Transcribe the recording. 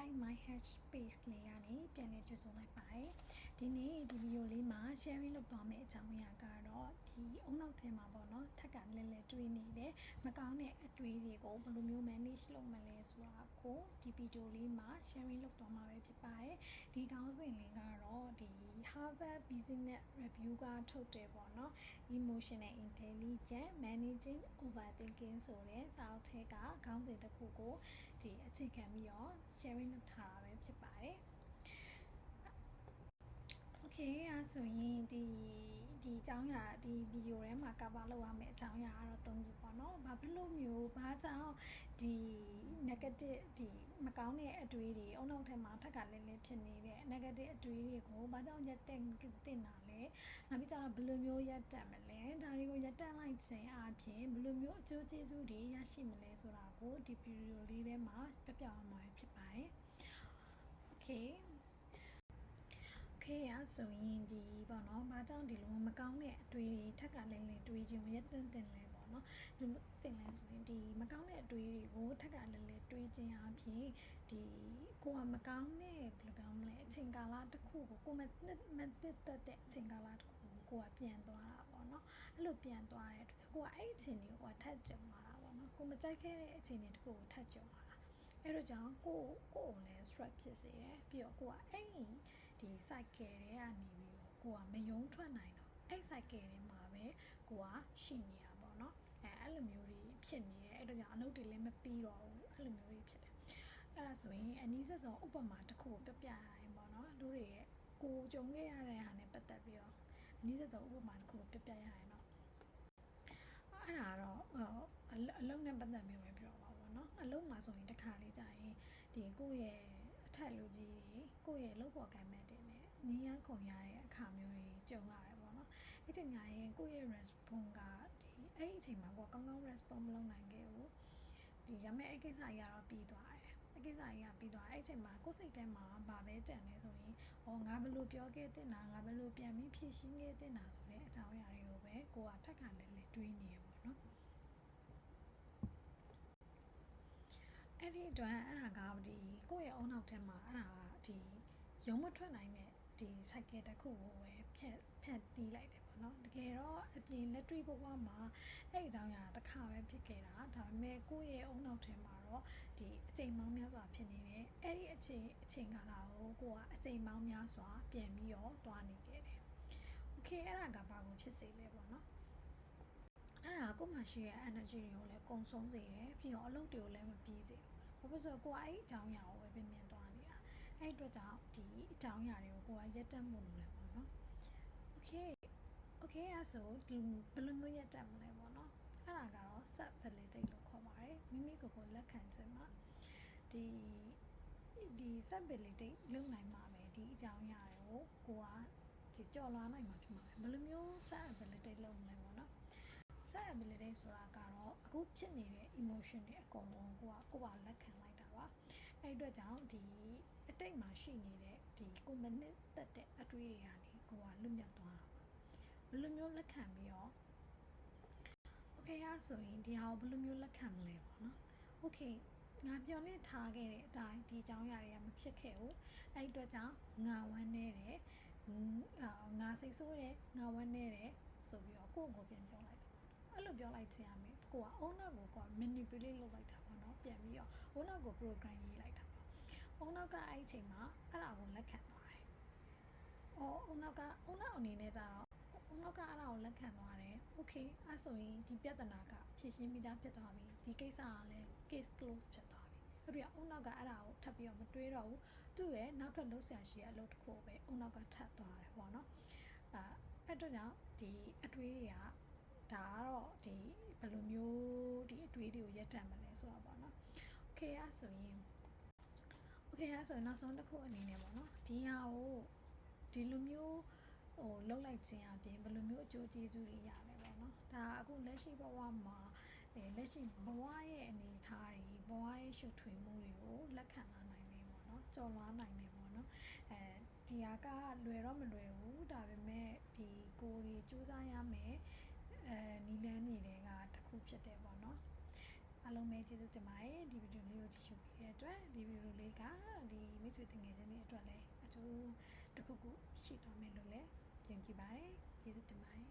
Inside My Head Space လေးကနေပြန်လည်ကြိုဆိုလိုက်ပါတယ်ဒီနေ့ဒီဗီဒီယိုလေးမှာ sharing လုပ်သွားမယ့်အကြောင်းအရာကတော့ဒီအုံနောက်ထဲမှာပေါ့နော်ထက်ကလဲလဲတွေးနေတဲ့မကောင်းတဲ့အတွေးတွေကိုဘယ်လိုမျိုး manage လုပ်မလဲဆိုတာကိုဒီဗီဒီယိုလေးမှာ sharing လုပ်သွားမှာပဲဖြစ်ပါတယ်ဒီခေါင်းစဉ်လေးကတော့ဒီ Harvard Business Review ကထုတ်တယ်ပေါ့နော် Emotional Intelligence Managing Overthinking ဆိုတဲ့စာအုပ်ထဲကခေါင်းစဉ်တစ်ခုကိုဒီအခြေခံပြီးတော့ sharing လုပ်ထားတာပဲဖြစ်ပါတယ် Okay အဲ့ဆိုရင်ဒီအကြောင်းအရာဒီဗီဒီယိုထဲမှာ cover လုပ်ရမယ့်အကြောင်းအရာကတော့၃ခုပေါ့နော်ဘာဖြစ်လို့မျိုးဘာကြောင့်ဒီ negative ဒီမကောင်းတဲ့အတွေးတွေအုံနောက်ထဲမှာထက်ကလဲလဲဖြစ်နေတဲ့ negative အတွေးတွေကိုဘာကြောင့်ရက်တက်တင်တာလဲနောက်ပြီးကျတော့ဘယ်လိုမျိုးရက်တက်မလဲဒါတွေကိုရက်တက်လိုက်ခြင်းအပြင်ဘယ်လိုမျိုးအကျိုးကျေးဇူးတွေရရှိမလဲဆိုတာကိုဒီဗီဒီယိုလေးထဲမှာပြပြအောင်မှာဖြစ်ပါတယ် Okay Okay အဲ့ဆိုရင်ဒီပေါ့နော်ဘာကြောင့်ဒီလိုမကောင်းတဲ့အတွေးတွေထက်ကလဲလဲတွေးခြင်းရက်တင်လဲပေါ့နော်ဒီတင်လဲဆိုရင်ဒီမကောင်းတဲ့အတွေးတွေကိုထက်ကလဲလဲတွေးခြင်းအပြင်ဒီကိုကမကောင်းတဲ့ဘယ်လိုပြောမလဲအချိန်ကာလတစ်ခုကိုကိုမတက်တဲ့အချိန်ကာလတစ်ခုကိုကိုကပြန်သွားတာပေါ့နော်အဲ့လိုပြန်သွားတဲ့အတွက်ကိုကအဲ့အချိန်တွေကိုထပ်ကြုံလာတာပေါ့နော်ကိုမကြိုက်ခဲ့တဲ့အချိန်တွေတစ်ခုကိုထပ်ကြုံလာတာအဲ့တော့ကြောင့်ကိုလည်း stress ဖြစ်စေတယ်ပြီးတော့ကိုကအဲ့ဒီ cycle တွေကနေပြီးတော့ကိုကမယုံထွက်နိုင်တော့အဲ့ cycle တွေမှာပဲကိုကရှိနေတာပေါ့နော်အဲ့လိုမျိုးတွေဖြစ်နေတယ်အဲ့တော့ကြောင့်အလုပ်တွေလည်းမပြီးတော့ဘူးအဲ့လိုမျိုးတွေဖြစ်တယ်အဲ့ဒါဆိုရင်အနည်းဆုံးဥပမာတစ်ခုကိုပြရရင်ပေါ့နော်တို့တွေရဲ့ကိုကြုံခဲ့ရတဲ့ဟာနဲ့ပတ်သက်ပြီးတော့အနည်းဆုံးဥပမာတစ်ခုကိုပြရရင်တော့အဲ့ဒါတော့အလုံးနဲ့ပတ်သက်ပြီးပဲပြောပါဘောเนาะအလုံးမှာဆိုရင်တစ်ခါလေးကြာရင်ဒီကိုယ့်ရဲ့အထက်လူကြီးတွေကိုယ့်ရဲ့လုပ်ဖို့ကံမဲ့တယ်နဲ့နီးရန်ခုံရတဲ့အခါမျိုးတွေကြုံရတယ်ပေါ့เนาะအဲ့ချိန်ညာရင်ကိုယ့်ရဲ့ response ကဒီအဲ့အချိန်မှာကိုယ်ကောင်းကောင်း response မလုပ်နိုင်ခဲ့ဘူးဒီရမယ့်အဲ့ကိစ္စကြီးကတော့ပြီးသွားတယ်အဲ့ကိစ္စကြီးကပြီးသွားအဲ့ချိန်မှာကိုယ်စိတ်ထဲမှာဘာပဲကြံနေဆိုရင်ငါဘယ်လိုပြောခဲ့တဲ့နာငါဘယ်လိုပြန်ပြီးဖြည့်ရှင်းခဲ့တဲ့နာဆိုတဲ့အကြောင်းအရာတွေကိုပဲကိုကထက်ခါလဲလဲတွေးနေရပေါ့နော်အဲ့ဒီအတွက်အဲ့ဒါကဒီကိုယ့်ရဲ့အုံနောက်ထဲမှာအဲ့ဒါကဒီရုံးမထွက်နိုင်တဲ့ဒီ cycle တစ်ခုကိုပဲဖြတ်တီးလိုက်တယ်ပေါ့နော်တကယ်တော့အပြင်လက်တွေ့ဘဝမှာအဲ့အကြောင်းအရာတစ်ခါပဲဖြစ်ခဲ့တာဒါပေမဲ့ကိုယ့်ရဲ့အုံနောက်ထဲမှာတော့ဒီအချိန်ပေါင်းများစွာဖြစ်နေတယ်အဲ့ဒီအချိန်ကာလကိုကိုကအချိန်ပေါင်းများစွာပြန်ပြီးတော့တွားနေခဲ့တယ် Okay အဲ့ဒါကဘာကိုဖြစ်စေလဲပေါ့နော်အဲ့ဒါကိုမှရှိရဲ့ energy တွေကိုလည်းကုံဆုံးစေတယ်ပြီးတော့အလုပ်တွေကိုလည်းမပြီးစေဘူးဘာဖြစ်လို့ကိုကအဲ့အကြောင်းအရာကိုပဲပြင်သွားနေတာအဲ့အတွက်ကြောင့်ဒီအကြောင်းအရာတွေကိုကိုကရက်တက်မှုလို့လည်းပေါ့နော် Okay အဲ့ဆိုဒီဘယ်လိုမျိုးရက်တက်မလဲပေါ့နော်အဲ့ဒါကတော့ self validate လို့ခေါ်ပါတယ်မိမိကိုယ်ကိုလက်ခံခြင်းမှာဒီ self validate လုပ်နိုင်မှာပဲဒီအကြောင်းအရာတွေကိုကကြော်လွှားနိုင်မှာဖြစ်မှာပဲဘယ်လိုမျိုး self validate လုပ်မလဲပေါ့နော် self ability ဆိုတာကတော့အခုဖြစ်နေတဲ့ emotion တွေအကုန်လုံးကိုကလက်ခံလိုက်တာပါအဲ့အတွက်ကြောင့်ဒီအတိတ်မှာရှိနေတဲ့ဒီကိုမနစ်သက်တဲ့အတွေးတွေကနေကိုကလွတ်မြောက်သွားတာပါဘယ်လိုမျိုးလက်ခံပြီးတော့ Okay အဲ့ဆိုရင်ဒီဟာကိုဘယ်လိုမျိုးလက်ခံမလဲပေါ့နော် Okay ငါပြောလင့်ထားခဲ့တဲ့အတိုင်းဒီအကြောင်းအရာတွေကမဖြစ်ခဲ့ဘူးအဲ့အတွက်ကြောင့်ငါဝမ်းနေတယ်ငါစိတ်ဆိုးတယ်ငါဝမ်းနေတယ်ဆိုပြီးတော့ကိုယ့်ကိုပြန်ပြောလိုက်တယ်အဲ့လိုပြောလိုက်ခြင်းအမေကိုကအုံနောက်ကို manipulate လုပ်လိုက်တာပေါ့နော်ပြန်ပြီးတော့အုံနောက်ကို program ရေးလိုက်တာပေါ့အုံနောက်ကအဲ့အချိန်မှာအဲ့ဒါကိုလက်ခံသွားတယ်အုံနောက်အနေနဲ့ကျတော့အုံနောက်ကအဲ့ဒါကိုလက်ခံသွားတယ် Okay အဲ့ဆိုရင်ဒီပြဿနာကဖြေရှင်းပြီးသားဖြစ်သွားပြီဒီကိစ္စကလည်း case close ဖြစ်သွားပြီအဲ့ဒီအုံနောက်ကအဲ့ဒါကိုထပ်ပြီးတော့မတွေးတော့ဘူးသူ့ရဲ့နောက်ထပ်လုပ်ဆရာရှိတဲ့အလုပ်တစ်ခုပဲအုံနောက်ကထပ်သွားတယ်ပေါ့နော်အဲ့တော့ကြောင့်ဒီအတွေးတွေကဒါကတော့ဒီဘယ်လိုမျိုးဒီအတွေးတွေကိုရက်တန့်မလဲဆိုတော့ပေါ့နော် Okay အဲ့ဆိုရင်နောက်ဆုံးတစ်ခုအနေနဲ့ပေါ့နော်ဒီဟာကိုဒီလိုမျိုးလောက်လိုက်ခြင်းအပြင်ဘယ်လိုမျိုးအကျိုးကျေးဇူးတွေရလဲပေါ့နော်ဒါအခုလက်ရှိဘဝမှာလက်ရှိဘဝရဲ့အနေအထားတွေဘဝရဲ့ရှုပ်ထွေးမှုတွေကိုလက်ခံလာနိုင်တယ်ပေါ့နော်ကြော်လွှားနိုင်တယ်ပေါ့နော်ဒီဟာကလွယ်တော့မလွယ်ဘူးဒါပေမဲ့ဒီကိုယ်တွေစူးစမ်းရမယ်နီလန်းနေတဲ့ကတစ်ခုဖြစ်တယ်ပေါ့နော်အားလုံးပဲကျေးဇူးတင်ပါတယ်ဒီဗီဒီယိုလေးကို လို့ကြည့်ရှုပေးတဲ့အတွက်ဒီဗီဒီယိုလေးကဒီမိတ်ဆွေတငယ်ချင်းတွေအတွက်လည်းအကျိုးတစ်ခုခုရှိသွားမယ်လို့လည်းယုံကြည်ပါတယ်ကျေးဇူးတင်ပါတယ်